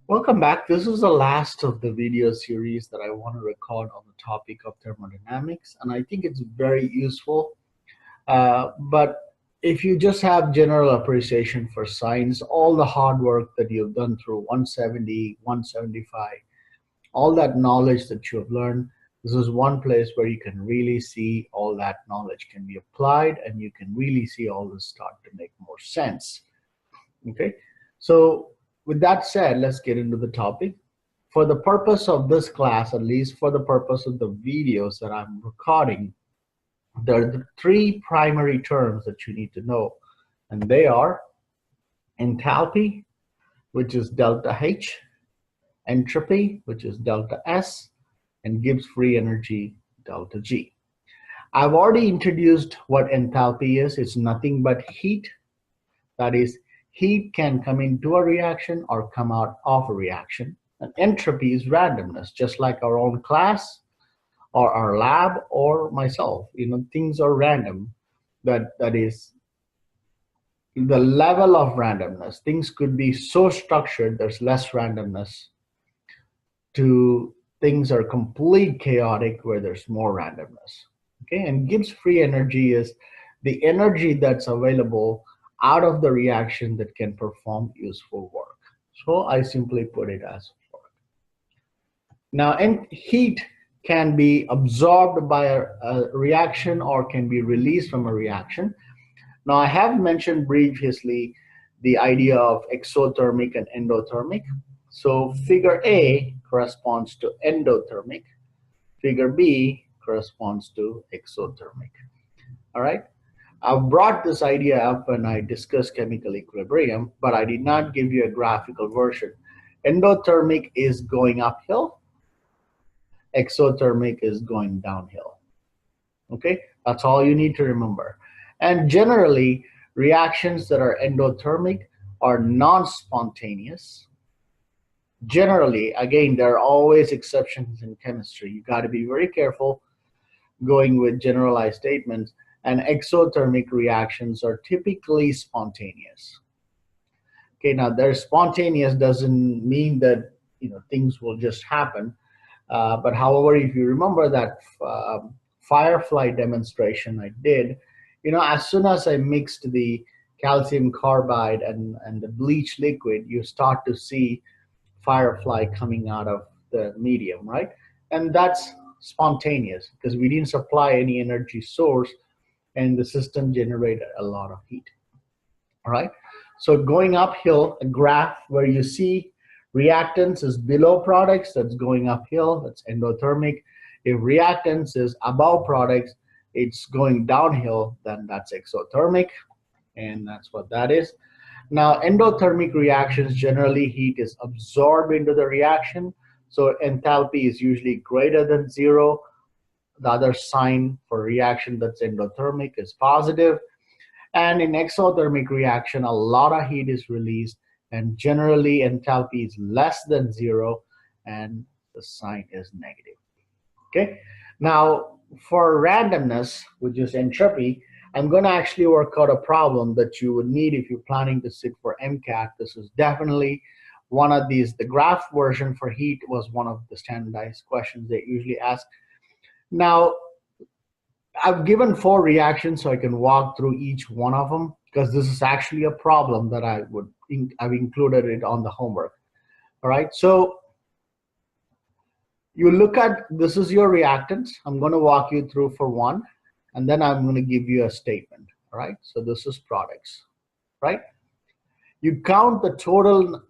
Welcome back. This is the last of the video series that I want to record on the topic of thermodynamics, and I think it's very useful. But if you just have general appreciation for science, all the hard work that you've done through 170, 175, all that knowledge that you have learned, this is one place where you can really see all that knowledge can be applied, and you can really see all this start to make more sense. Okay, so with that said, let's get into the topic. For the purpose of this class, at least for the purpose of the videos that I'm recording, there are the three primary terms that you need to know, and they are enthalpy, which is delta H, entropy, which is delta S, and Gibbs free energy, delta G. I've already introduced what enthalpy is. It's nothing but heat. That is, heat can come into a reaction or come out of a reaction. And entropy is randomness, just like our own class or our lab or myself. Things are random. That is the level of randomness. Things could be so structured, there's less randomness, to things are complete chaotic where there's more randomness. Okay, and Gibbs free energy is the energy that's available out of the reaction that can perform useful work. So I simply put it as work. Now, heat can be absorbed by a reaction or can be released from a reaction. Now, I have mentioned previously the idea of exothermic and endothermic. So figure A corresponds to endothermic. Figure B corresponds to exothermic. All right. I brought this idea up when I discussed chemical equilibrium, but I did not give you a graphical version. Endothermic is going uphill. Exothermic is going downhill. Okay, that's all you need to remember. And generally, reactions that are endothermic are non-spontaneous. Generally, again, there are always exceptions in chemistry. You got to be very careful going with generalized statements. And exothermic reactions are typically spontaneous. Okay, now they're spontaneous doesn't mean that things will just happen. But however, if you remember that firefly demonstration I did, as soon as I mixed the calcium carbide and the bleach liquid, you start to see firefly coming out of the medium, right? And that's spontaneous because we didn't supply any energy source, and the system generated a lot of heat. All right, so going uphill, a graph where you see reactants is below products, that's going uphill, that's endothermic. If reactants is above products, it's going downhill, then that's exothermic, and that's what that is. Now, endothermic reactions, generally heat is absorbed into the reaction, so enthalpy is usually greater than 0. The other sign for reaction that's endothermic is positive. And in exothermic reaction, a lot of heat is released, and generally enthalpy is less than 0, and the sign is negative. Okay. Now, for randomness, which is entropy, I'm going to actually work out a problem that you would need if you're planning to sit for MCAT. This is definitely one of these. The graph version for heat was one of the standardized questions they usually ask. Now, I've given 4 reactions so I can walk through each one of them, because this is actually a problem that I've included it on the homework. All right, so you look at, this is your reactants. I'm going to walk you through for one, and then I'm going to give you a statement. All right, so this is products, right? You count the total.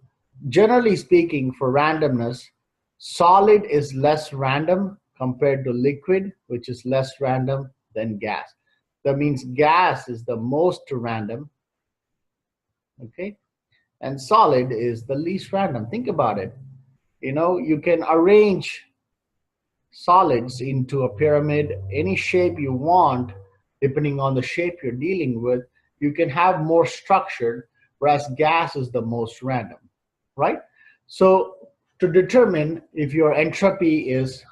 Generally speaking, for randomness, solid is less random compared to liquid, which is less random than gas. That means gas is the most random, okay? And solid is the least random. Think about it. You can arrange solids into a pyramid, any shape you want, depending on the shape you're dealing with. You can have more structured, whereas gas is the most random, right? So to determine if your entropy is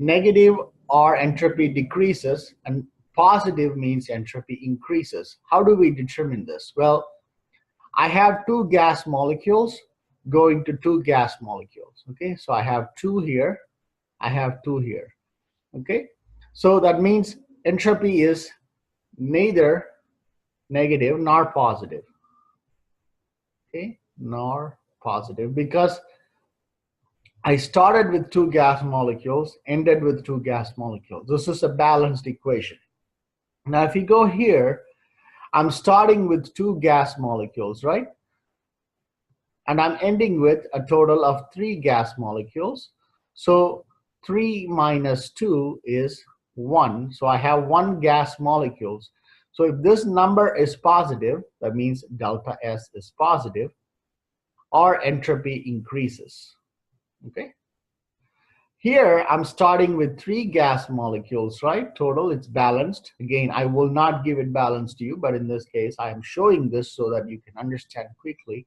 negative or entropy decreases, and positive means entropy increases. How do we determine this? Well, I have 2 gas molecules. going to two gas molecules. Okay, so I have two here, I have two here. Okay, so that means entropy is neither negative nor positive. Okay, nor positive, because I started with two gas molecules, ended with two gas molecules. This is a balanced equation. Now, if you go here, I'm starting with two gas molecules, right? And I'm ending with a total of three gas molecules. So 3 minus 2 is 1. So I have one gas molecules. So if this number is positive, that means delta S is positive, our entropy increases. Okay. Here I'm starting with three gas molecules, right? Total, it's balanced. Again, I will not give it balanced to you, but in this case, I am showing this so that you can understand quickly.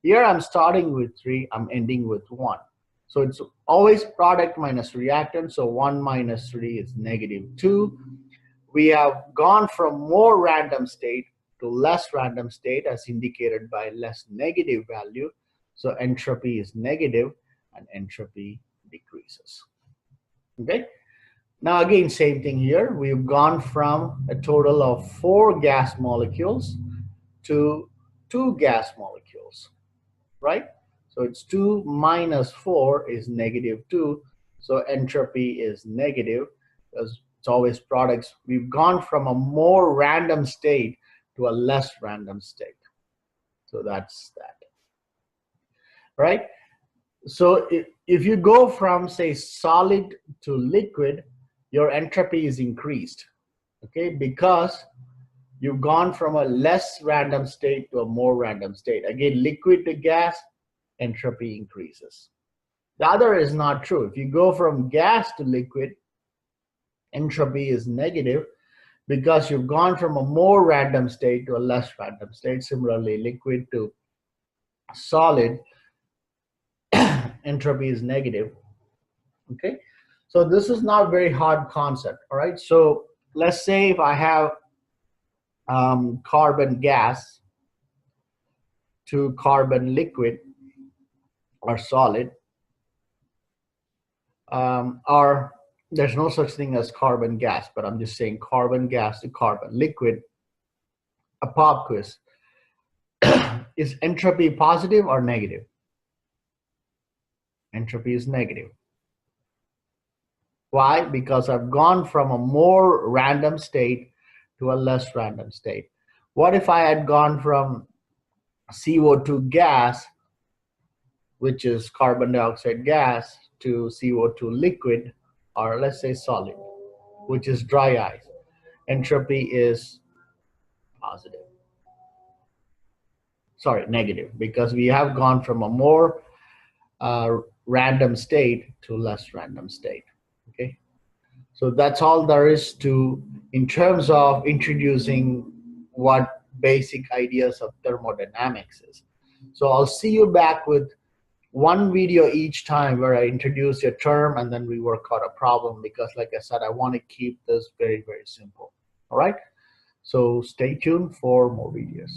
Here I'm starting with 3, I'm ending with 1. So it's always product minus reactant, so 1 minus 3 is negative 2. We have gone from more random state to less random state as indicated by less negative value. So entropy is negative and entropy decreases. Okay. Now again, same thing here. We've gone from a total of 4 gas molecules to 2 gas molecules, right? So it's 2 minus 4 is negative 2. So entropy is negative because it's always products. We've gone from a more random state to a less random state. So that's that, right? So if you go from, say, solid to liquid, your entropy is increased, okay, because you've gone from a less random state to a more random state. Again, liquid to gas, entropy increases. The other is not true. If you go from gas to liquid, entropy is negative because you've gone from a more random state to a less random state. Similarly, liquid to solid, entropy is negative. Okay, so this is not very hard concept. All right, so let's say if I have carbon gas to carbon liquid or solid, or there's no such thing as carbon gas, but I'm just saying carbon gas to carbon liquid. A pop quiz. Is entropy positive or negative? Entropy is negative. Why? Because I've gone from a more random state to a less random state. What if I had gone from CO2 gas, which is carbon dioxide gas, to CO2 liquid, or let's say solid, which is dry ice? Entropy is positive. Sorry, negative, because we have gone from a more random state to less random state. Okay, so that's all there is to in terms of introducing what basic ideas of thermodynamics is. So I'll see you back with one video each time where I introduce a term and then we work out a problem, because like I said, I want to keep this very, very simple. All right, so stay tuned for more videos.